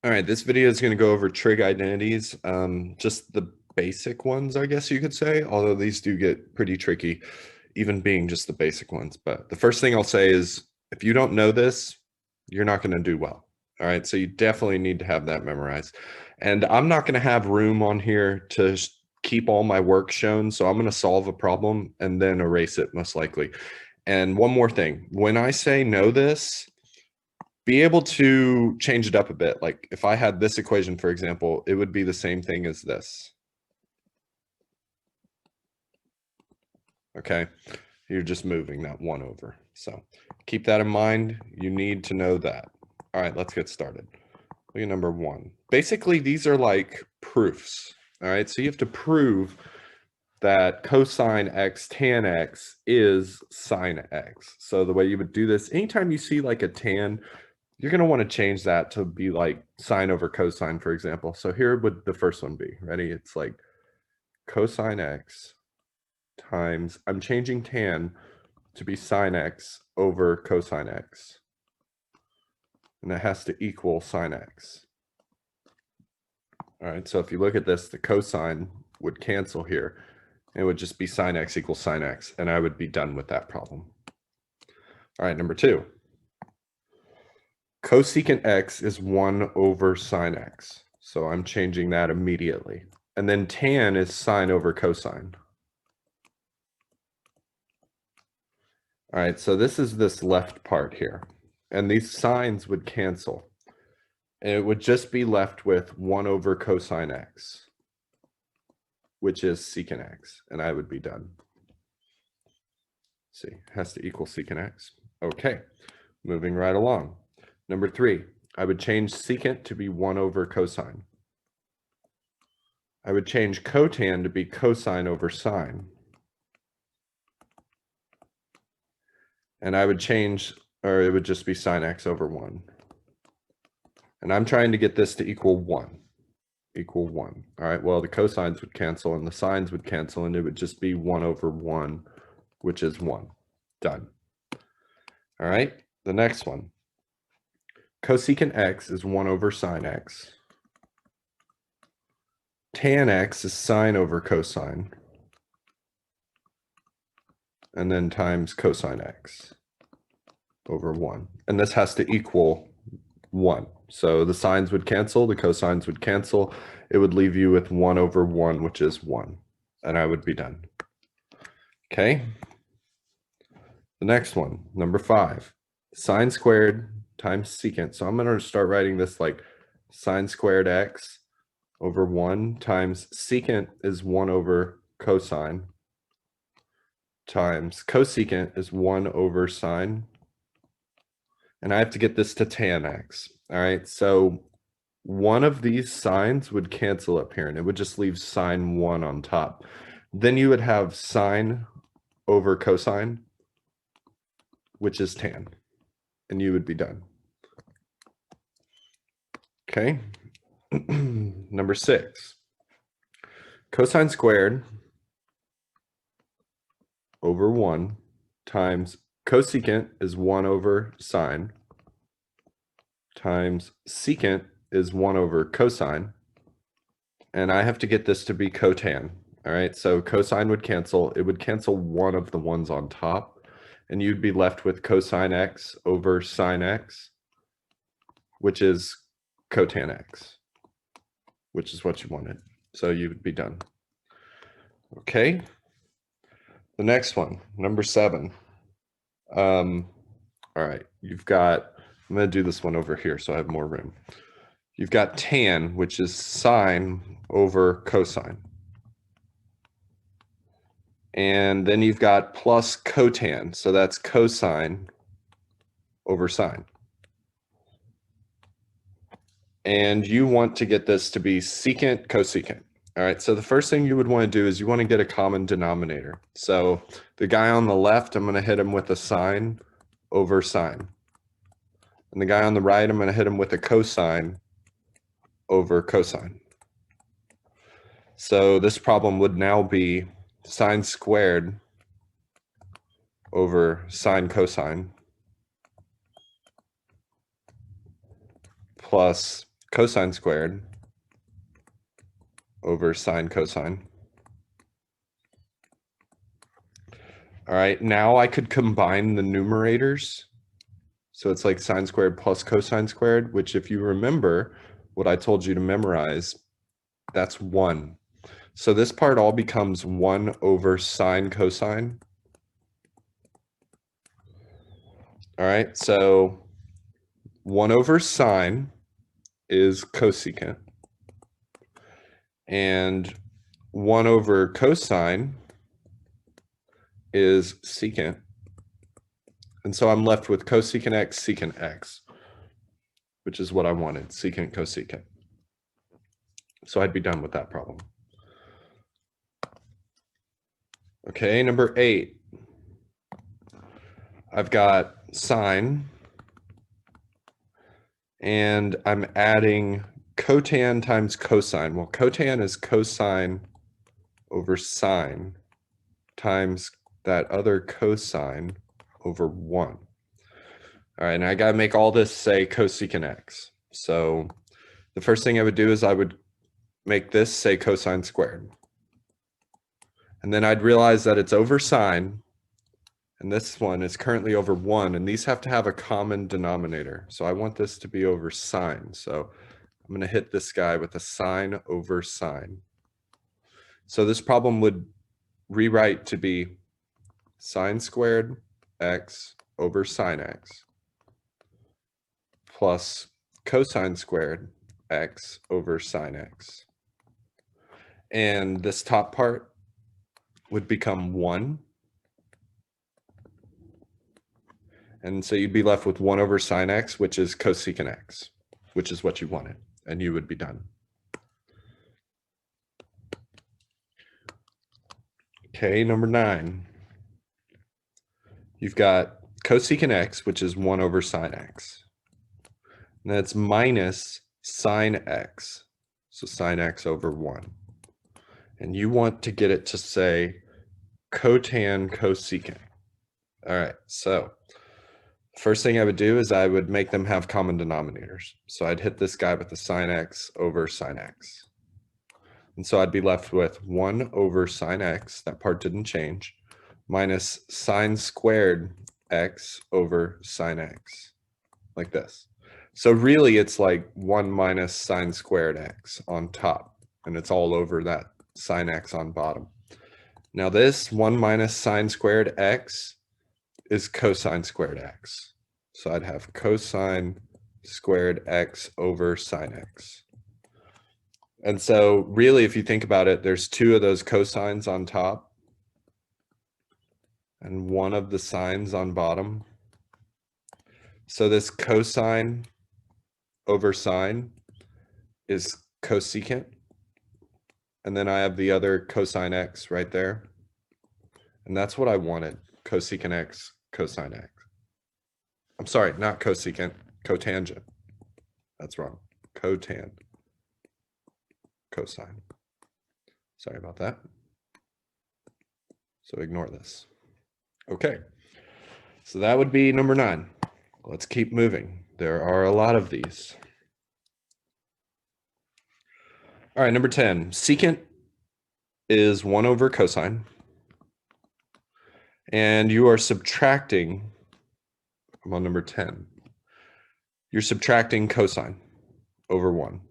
All right, this video is going to go over trig identities, just the basic ones, I guess you could say, although these do get pretty tricky, even being just the basic ones. But the first thing I'll say is if you don't know this, you're not going to do well. All right, so you definitely need to have that memorized. And I'm not going to have room on here to keep all my work shown, so I'm going to solve a problem and then erase it most likely. And one more thing, when I say know this, be able to change it up a bit. Like if I had this equation, for example, it would be the same thing as this. Okay, you're just moving that one over. So keep that in mind. You need to know that. All right, let's get started. Look at number 1. Basically, these are like proofs. All right, so you have to prove that cosine x tan x is sine x. So the way you would do this, anytime you see like a tan, you're going to want to change that to be like sine over cosine, for example. So here would the first one be. Ready? It's like cosine x times, I'm changing tan to be sine x over cosine x. And that has to equal sine x. All right, so if you look at this, the cosine would cancel here. It would just be sine x equals sine x, and I would be done with that problem. All right, number 2. Cosecant x is 1 over sine x. So I'm changing that immediately. And then tan is sine over cosine. All right, so this is this left part here. And these sines would cancel. And it would just be left with 1 over cosine x, which is secant x. And I would be done. See, has to equal secant x. Okay, moving right along. Number 3, I would change secant to be 1 over cosine. I would change cotan to be cosine over sine. And I would change, or it would just be sine x over 1. And I'm trying to get this to equal 1. Equal 1. All right, well, the cosines would cancel and the sines would cancel, and it would just be 1 over 1, which is 1. Done. All right, the next one. Cosecant x is 1 over sine x. Tan x is sine over cosine. And then times cosine x over 1. And this has to equal 1. So the sines would cancel, the cosines would cancel. It would leave you with 1 over 1, which is 1. And I would be done. Okay. The next one, number 5. Sine squared times secant. So I'm going to start writing this like sine squared x over 1 times secant is 1 over cosine times cosecant is 1 over sine. And I have to get this to tan x. All right, so one of these sines would cancel up here, and it would just leave sine 1 on top. Then you would have sine over cosine, which is tan, and you would be done. Okay, number 6. Cosine squared over 1 times cosecant is 1 over sine times secant is 1 over cosine. And I have to get this to be cotan. All right, so cosine would cancel. It would cancel one of the ones on top. And you'd be left with cosine x over sine x, which is cotan x, which is what you wanted. So you would be done. Okay. The next one, number 7. All right, you've got, I'm going to do this one over here so I have more room. You've got tan, which is sine over cosine. And then you've got plus cotan, so that's cosine over sine. And you want to get this to be secant, cosecant. All right, so the first thing you would want to do is you want to get a common denominator. So the guy on the left, I'm going to hit him with a sine over sine. And the guy on the right, I'm going to hit him with a cosine over cosine. So this problem would now be sine squared over sine cosine plus cosine squared over sine cosine. All right, now I could combine the numerators. So it's like sine squared plus cosine squared, which if you remember what I told you to memorize, that's 1. So this part all becomes 1 over sine cosine. All right, so 1 over sine is cosecant. And 1 over cosine is secant. And so I'm left with cosecant x, secant x, which is what I wanted, secant, cosecant. So I'd be done with that problem. Okay, number 8. I've got sine, and I'm adding cotan times cosine. Well, cotan is cosine over sine times that other cosine over 1. All right, and I got to make all this say cosecant x. So the first thing I would do is I would make this say cosine squared. And then I'd realize that it's over sine, and this one is currently over 1, and these have to have a common denominator. So I want this to be over sine. So I'm going to hit this guy with a sine over sine. So this problem would rewrite to be sine squared x over sine x plus cosine squared x over sine x. And this top part would become 1. And so you'd be left with 1 over sine x, which is cosecant x, which is what you wanted, and you would be done. Okay, number 9. You've got cosecant x, which is 1 over sine x. And that's minus sine x, so sine x over 1. And you want to get it to say cotan cosecant. All right, so first thing I would do is I would make them have common denominators. So I'd hit this guy with the sine x over sine x. And so I'd be left with 1 over sine x, that part didn't change, minus sine squared x over sine x, like this. So really it's like 1 minus sine squared x on top, and it's all over that sine x on bottom. Now this 1 minus sine squared x is cosine squared x. So I'd have cosine squared x over sine x. And so really, if you think about it, there's 2 of those cosines on top and 1 of the sines on bottom. So this cosine over sine is cosecant. And then I have the other cosine x right there. And that's what I wanted, cosecant x, cosine x. I'm sorry, not cosecant, cotangent. That's wrong, cotan, cosine. Sorry about that. So ignore this. Okay, so that would be number 9. Let's keep moving. There are a lot of these. All right, number 10, secant is 1 over cosine. And you are subtracting, I'm on number 10. You're subtracting cosine over 1.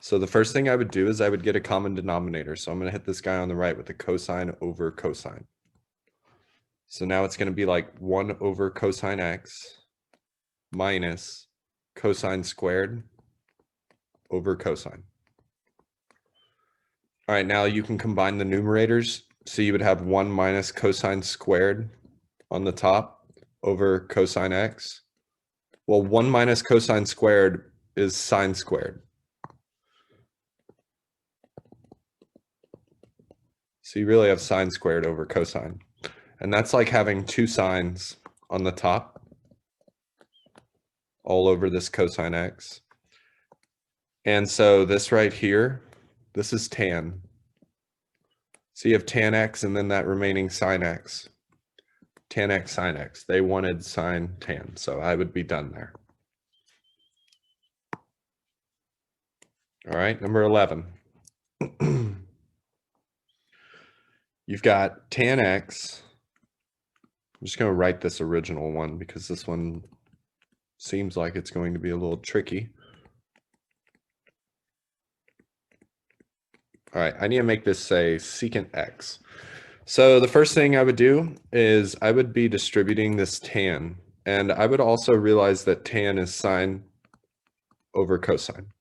So the first thing I would do is I would get a common denominator. So I'm going to hit this guy on the right with the cosine over cosine. So now it's going to be like 1 over cosine x minus cosine squared over cosine. All right, now you can combine the numerators. So you would have 1 minus cosine squared on the top over cosine x. Well, 1 minus cosine squared is sine squared. So you really have sine squared over cosine. And that's like having 2 sines on the top all over this cosine x. And so this right here, this is tan. So you have tan x and then that remaining sine x. Tan x, sine x. They wanted sine tan, so I would be done there. All right, number 11. You've got tan x. I'm just going to write this original one because this one seems like it's going to be a little tricky. All right, I need to make this say secant x. So the first thing I would do is I would be distributing this tan, and I would also realize that tan is sine over cosine.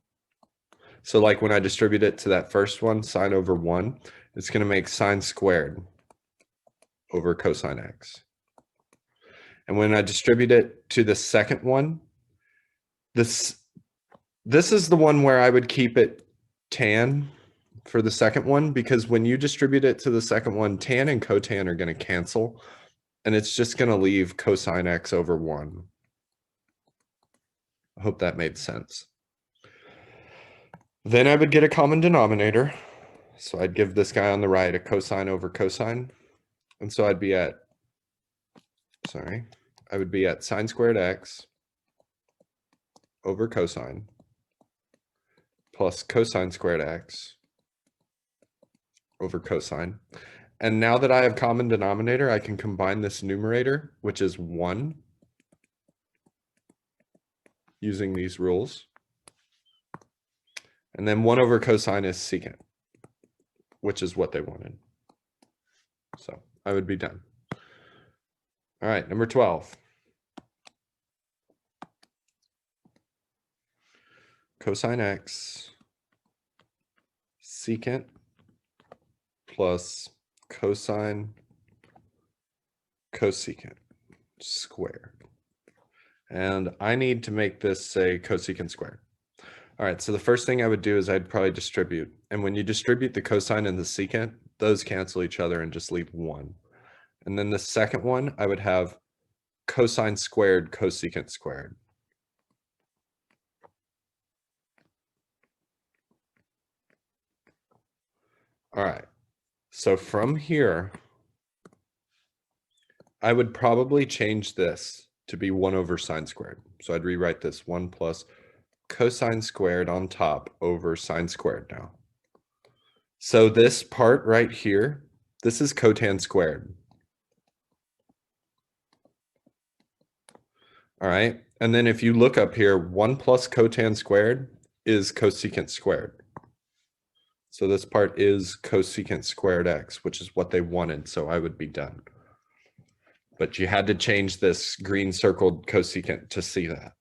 So like when I distribute it to that first one, sine over 1, it's going to make sine squared over cosine x. And when I distribute it to the second one, this is the one where I would keep it tan for the second one, because when you distribute it to the second one, tan and cotan are going to cancel, and it's just going to leave cosine x over 1. I hope that made sense. Then I would get a common denominator. So I'd give this guy on the right a cosine over cosine. And so I'd be at, I would be at sine squared x over cosine plus cosine squared x over cosine. And now that I have common denominator, I can combine this numerator, which is 1, using these rules. And then 1 over cosine is secant, which is what they wanted. So I would be done. All right, number 12. Cosine x secant plus cosine cosecant squared. And I need to make this say cosecant squared. All right, so the first thing I would do is I'd probably distribute. And when you distribute the cosine and the secant, those cancel each other and just leave 1. And then the second one, I would have cosine squared cosecant squared. All right, so from here, I would probably change this to be 1 over sine squared. So I'd rewrite this 1 plus cosine squared on top over sine squared now. So this part right here, this is cotan squared. All right, and then if you look up here, 1 plus cotan squared is cosecant squared. So this part is cosecant squared x, which is what they wanted, so I would be done. But you had to change this green circled cosecant to see that.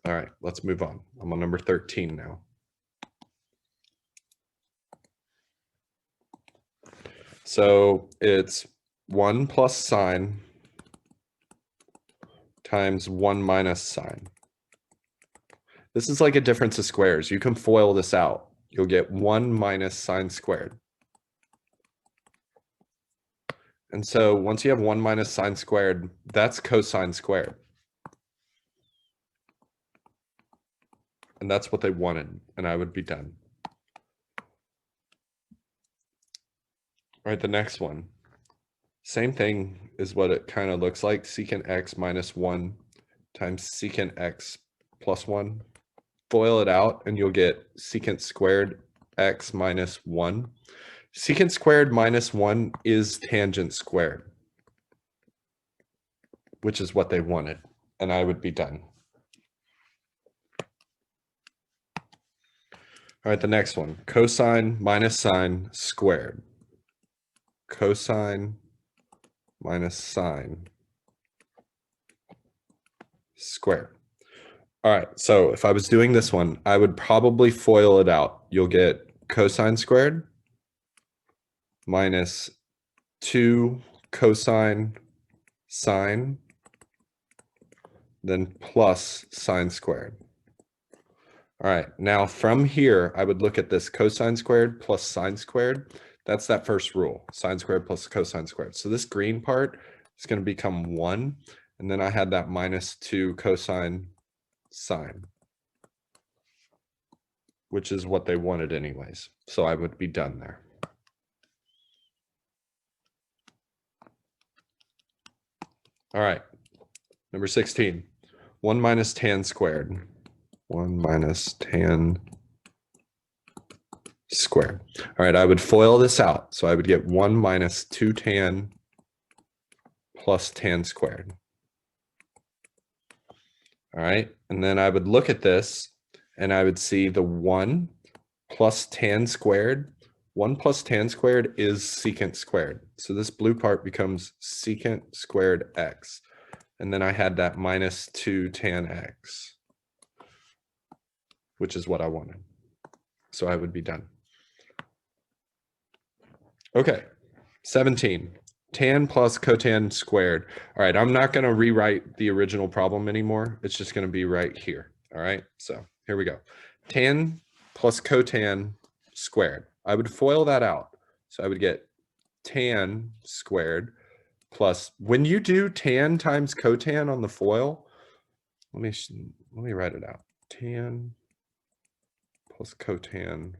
All right, let's move on. I'm on number 13 now. So it's 1 plus sine times 1 minus sine. This is like a difference of squares. You can FOIL this out. You'll get 1 minus sine squared. And so once you have 1 minus sine squared, that's cosine squared. And that's what they wanted, and I would be done. All right, the next one. Same thing is what it kind of looks like. Secant x minus 1 times secant x plus 1. FOIL it out, and you'll get secant squared x minus 1. Secant squared minus 1 is tangent squared, which is what they wanted, and I would be done. All right, the next one. Cosine minus sine squared. Cosine minus sine squared. All right, so if I was doing this one, I would probably FOIL it out. You'll get cosine squared minus 2 cosine sine, then plus sine squared. All right, now from here, I would look at this cosine squared plus sine squared. That's that first rule, sine squared plus cosine squared. So this green part is going to become 1, and then I had that minus 2 cosine sine, which is what they wanted anyways. So I would be done there. All right, number 16, 1 minus tan squared. 1 minus tan squared. All right, I would FOIL this out. So I would get 1 minus 2 tan plus tan squared. All right, and then I would look at this and I would see the 1 plus tan squared. 1 plus tan squared is secant squared. So this blue part becomes secant squared x. And then I had that minus 2 tan x, which is what I wanted. So I would be done. Okay, 17. Tan plus cotan squared. All right, I'm not going to rewrite the original problem anymore. It's just going to be right here. All right, so here we go. Tan plus cotan squared. I would FOIL that out. So I would get tan squared plus, when you do tan times cotan on the FOIL, let me write it out. Tan plus cotan,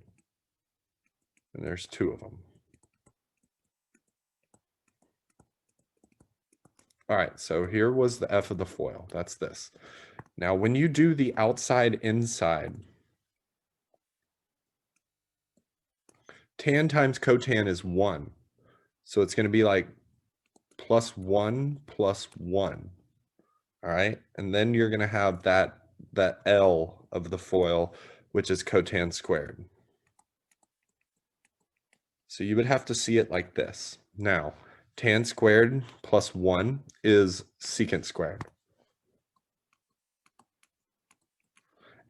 and there's 2 of them. All right, so here was the f of the FOIL. That's this. Now, when you do the outside inside, tan times cotan is 1. So it's going to be like plus 1 plus 1. All right, and then you're going to have that L of the FOIL, which is cotan squared. So you would have to see it like this. Now, tan squared plus 1 is secant squared.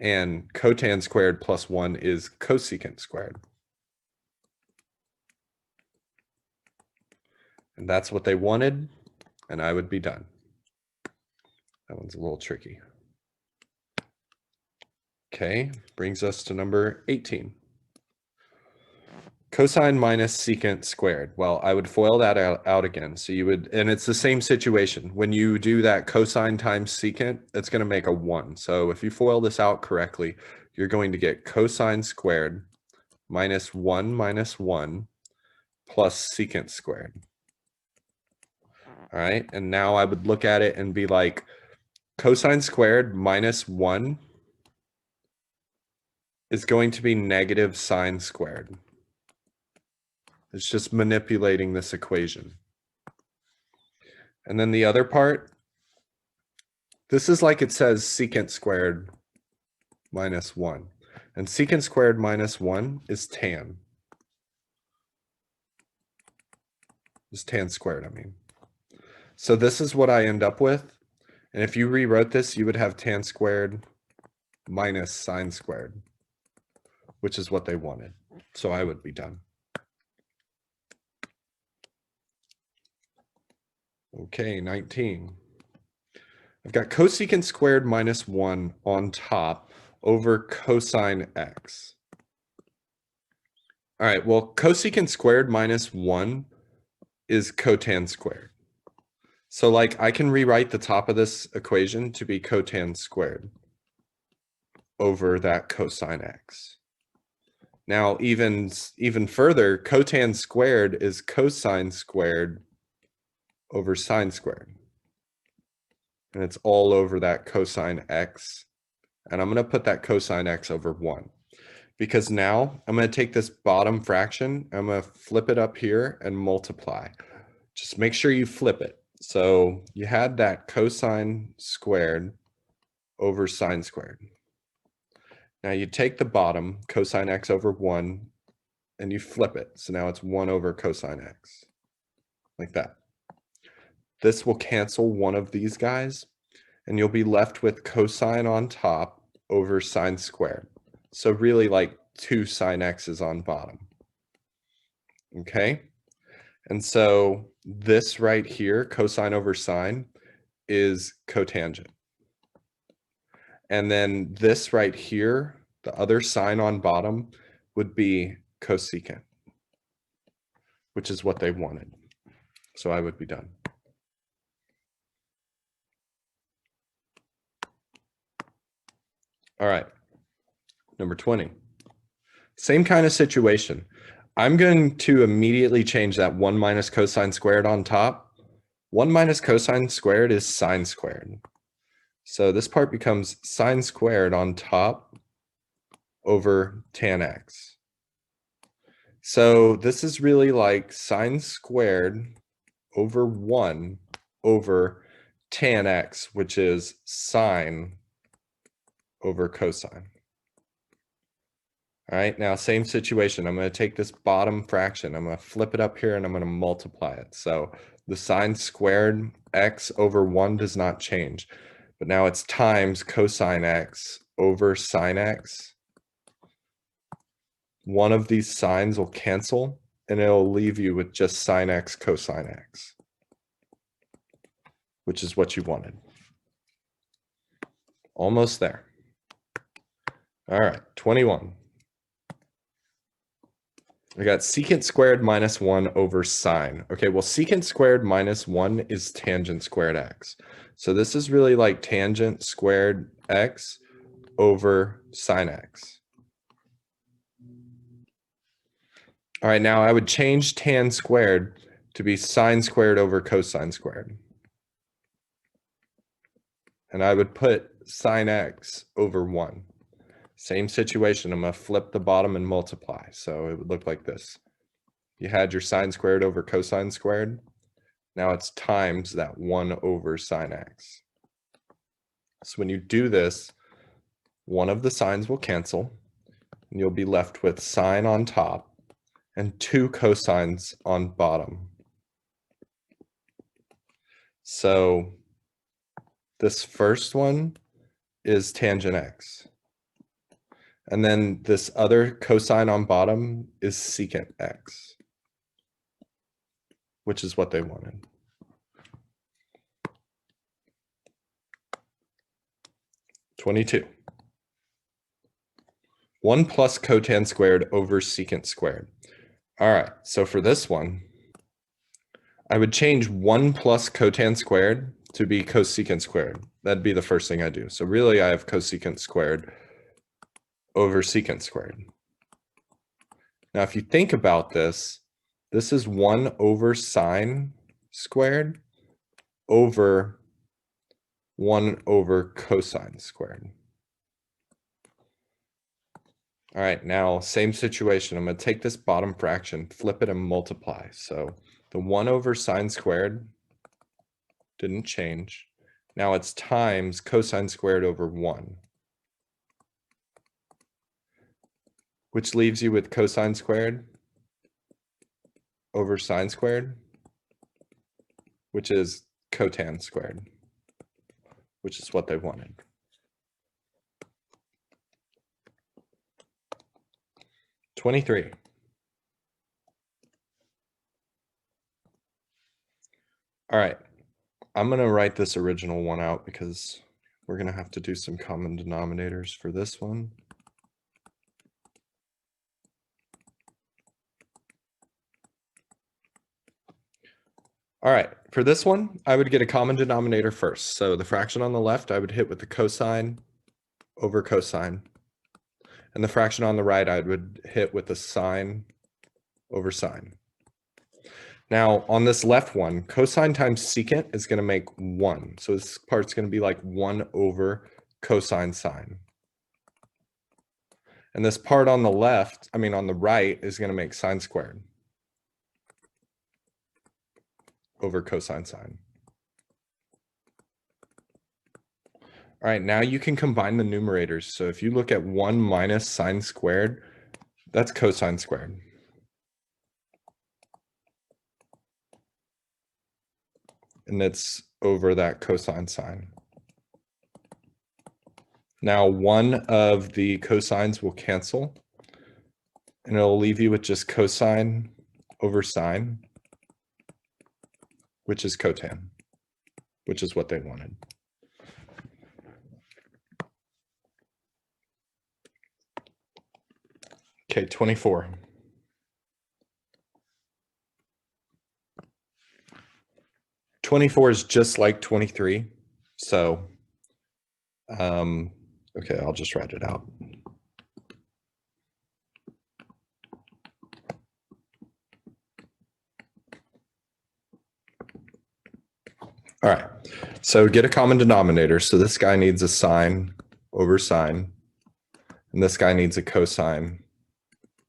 And cotan squared plus 1 is cosecant squared. And that's what they wanted, and I would be done. That one's a little tricky. Okay, brings us to number 18. Cosine minus secant squared. Well, I would FOIL that out again. So you would, and it's the same situation. When you do that cosine times secant, it's going to make a 1. So if you FOIL this out correctly, you're going to get cosine squared minus 1 plus secant squared. All right, and now I would look at it and be like, cosine squared minus 1 is going to be negative sine squared. It's just manipulating this equation. And then the other part, this is like it says secant squared minus 1. And secant squared minus 1 is tan. It's tan squared, I mean. So this is what I end up with. And if you rewrote this, you would have tan squared minus sine squared, which is what they wanted. So I would be done. Okay, 19. I've got cosecant squared minus 1 on top over cosine x. All right, well, cosecant squared minus 1 is cotan squared. So like I can rewrite the top of this equation to be cotan squared over that cosine x. Now, even further, cotan squared is cosine squared over sine squared. And it's all over that cosine x. And I'm going to put that cosine x over 1. Because now I'm going to take this bottom fraction, I'm going to flip it up here and multiply. Just make sure you flip it. So you had that cosine squared over sine squared. Now you take the bottom, cosine x over 1, and you flip it. So now it's 1 over cosine x, like that. This will cancel one of these guys, and you'll be left with cosine on top over sine squared. So really like 2 sine x's on bottom. Okay? And so this right here, cosine over sine, is cotangent. And then this right here, the other sine on bottom, would be cosecant, which is what they wanted. So I would be done. All right, number 20. Same kind of situation. I'm going to immediately change that 1 minus cosine squared on top. 1 minus cosine squared is sine squared. So this part becomes sine squared on top over tan x. So this is really like sine squared over 1 over tan x, which is sine over cosine. All right, now same situation. I'm going to take this bottom fraction. I'm going to flip it up here and I'm going to multiply it. So the sine squared x over 1 does not change. But now it's times cosine x over sine x. One of these signs will cancel and it'll leave you with just sine x cosine x, which is what you wanted. Almost there. All right, 21. We got secant squared minus 1 over sine. Okay, well, secant squared minus 1 is tangent squared x. So this is really like tangent squared x over sine x. All right, now I would change tan squared to be sine squared over cosine squared. And I would put sine x over 1. Same situation, I'm going to flip the bottom and multiply. So it would look like this. You had your sine squared over cosine squared. Now it's times that 1 over sine x. So when you do this, one of the signs will cancel, and you'll be left with sine on top and 2 cosines on bottom. So this first one is tangent x. And then this other cosine on bottom is secant x, which is what they wanted. (22). 1 plus cotan squared over secant squared. All right, so for this one, I would change 1 plus cotan squared to be cosecant squared. That'd be the first thing I do. So really I have cosecant squared over secant squared. Now, if you think about this, this is 1 over sine squared over 1 over cosine squared. All right, now same situation. I'm going to take this bottom fraction, flip it and multiply. So the 1 over sine squared didn't change. Now it's times cosine squared over 1. Which leaves you with cosine squared over sine squared, which is cotan squared, which is what they wanted. (23). All right, I'm going to write this original one out because we're going to have to do some common denominators for this one. All right, for this one, I would get a common denominator first. So the fraction on the left, I would hit with the cosine over cosine. And the fraction on the right, I would hit with the sine over sine. Now, on this left one, cosine times secant is going to make 1. So this part's going to be like 1 over cosine sine. And this part on the left, on the right, is going to make sine squared over cosine sine. All right, now you can combine the numerators. So if you look at 1 minus sine squared, that's cosine squared. And it's over that cosine sine. Now one of the cosines will cancel, and it'll leave you with just cosine over sine, which is cotan, which is what they wanted. Okay, 24. (24) is just like 23. So, okay, I'll just write it out. All right, so get a common denominator. So this guy needs a sine over sine, and this guy needs a cosine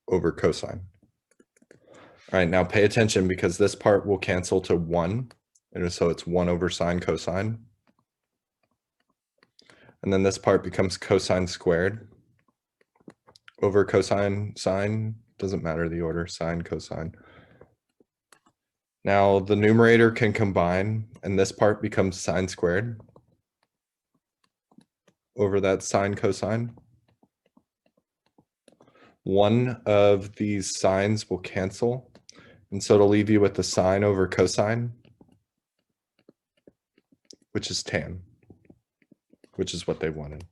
over cosine. All right, now pay attention because this part will cancel to 1. And so it's 1 over sine cosine. And then this part becomes cosine squared over cosine sine. Doesn't matter the order, sine, cosine. Now the numerator can combine, and this part becomes sine squared over that sine cosine. One of these sines will cancel, and so it'll leave you with the sine over cosine, which is tan, which is what they wanted.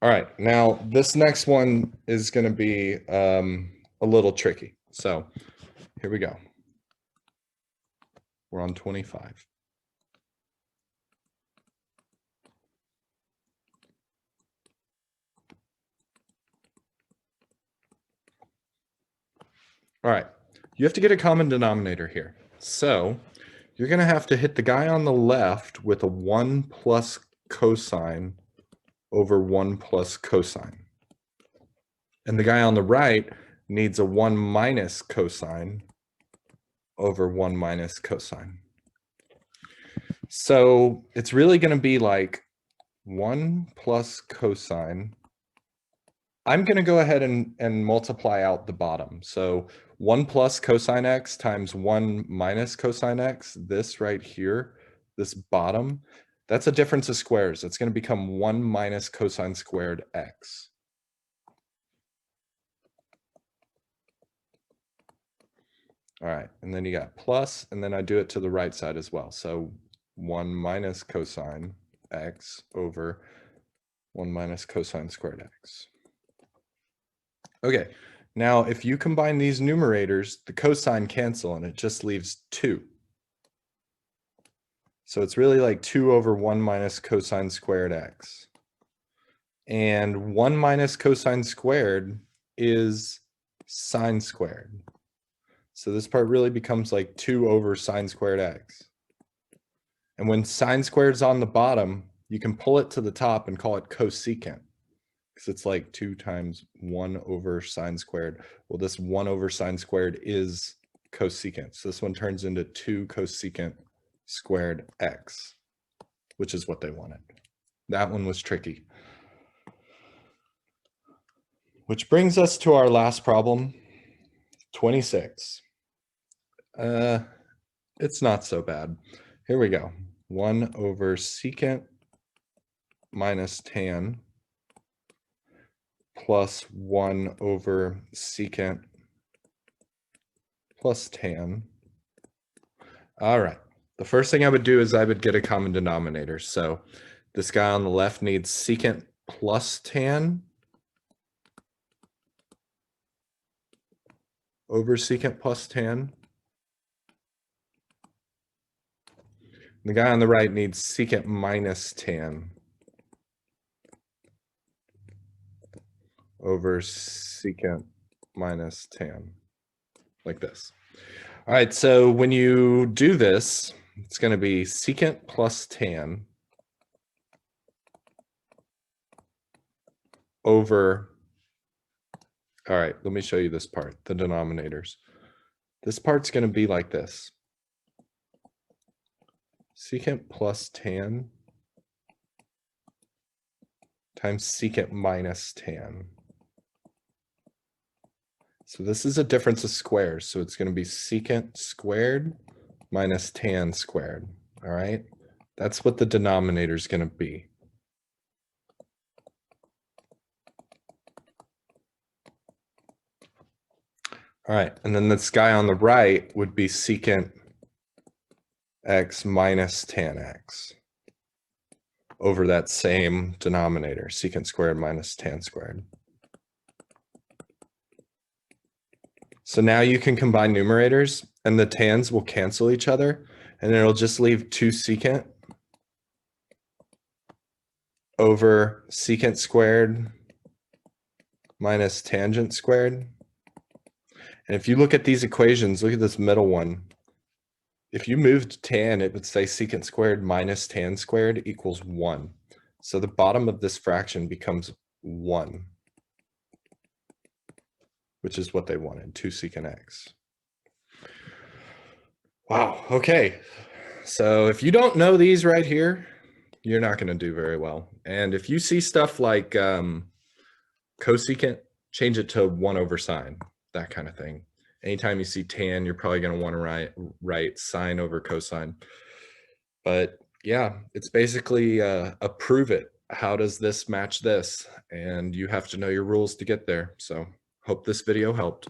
All right, now this next one is going to be a little tricky. So here we go. We're on 25. All right, you have to get a common denominator here. So you're going to have to hit the guy on the left with a 1 plus cosine over 1 plus cosine. And the guy on the right needs a 1 minus cosine over 1 minus cosine. So it's really going to be like 1 plus cosine. I'm going to go ahead and multiply out the bottom. So 1 plus cosine x times 1 minus cosine x, this right here, this bottom, that's a difference of squares. It's going to become 1 minus cosine squared x. All right, and then you got plus, and then I do it to the right side as well. So 1 minus cosine x over 1 minus cosine squared x. Okay, now if you combine these numerators, the cosine cancel and it just leaves 2. So it's really like 2 over 1 minus cosine squared x. And 1 minus cosine squared is sine squared. So this part really becomes like 2 over sine squared x. And when sine squared is on the bottom, you can pull it to the top and call it cosecant. Because it's like 2 times 1 over sine squared. Well, this 1 over sine squared is cosecant. So this one turns into 2 cosecant squared x, which is what they wanted. That one was tricky. Which brings us to our last problem, 26. It's not so bad. Here we go. 1 over secant minus tan plus 1 over secant plus tan. All right. The first thing I would do is I would get a common denominator. So this guy on the left needs secant plus tan over secant plus tan. The guy on the right needs secant minus tan over secant minus tan, like this. All right, so when you do this, it's going to be secant plus tan over, all right, let me show you this part, the denominators. This part's going to be like this. Secant plus tan times secant minus tan. So this is a difference of squares. So it's going to be secant squared minus tan squared. All right. That's what the denominator is going to be. All right. And then this guy on the right would be secant x minus tan x over that same denominator, secant squared minus tan squared. So now you can combine numerators and the tans will cancel each other and it'll just leave 2 secant over secant squared minus tangent squared. And if you look at these equations, look at this middle one. If you moved tan, it would say secant squared minus tan squared equals 1. So the bottom of this fraction becomes 1, which is what they wanted, 2 secant x. Wow, okay. So if you don't know these right here, you're not going to do very well. And if you see stuff like cosecant, change it to 1 over sine, that kind of thing. Anytime you see tan, you're probably going to want to write sine over cosine. But yeah, it's basically a prove it. How does this match this? And you have to know your rules to get there. So hope this video helped.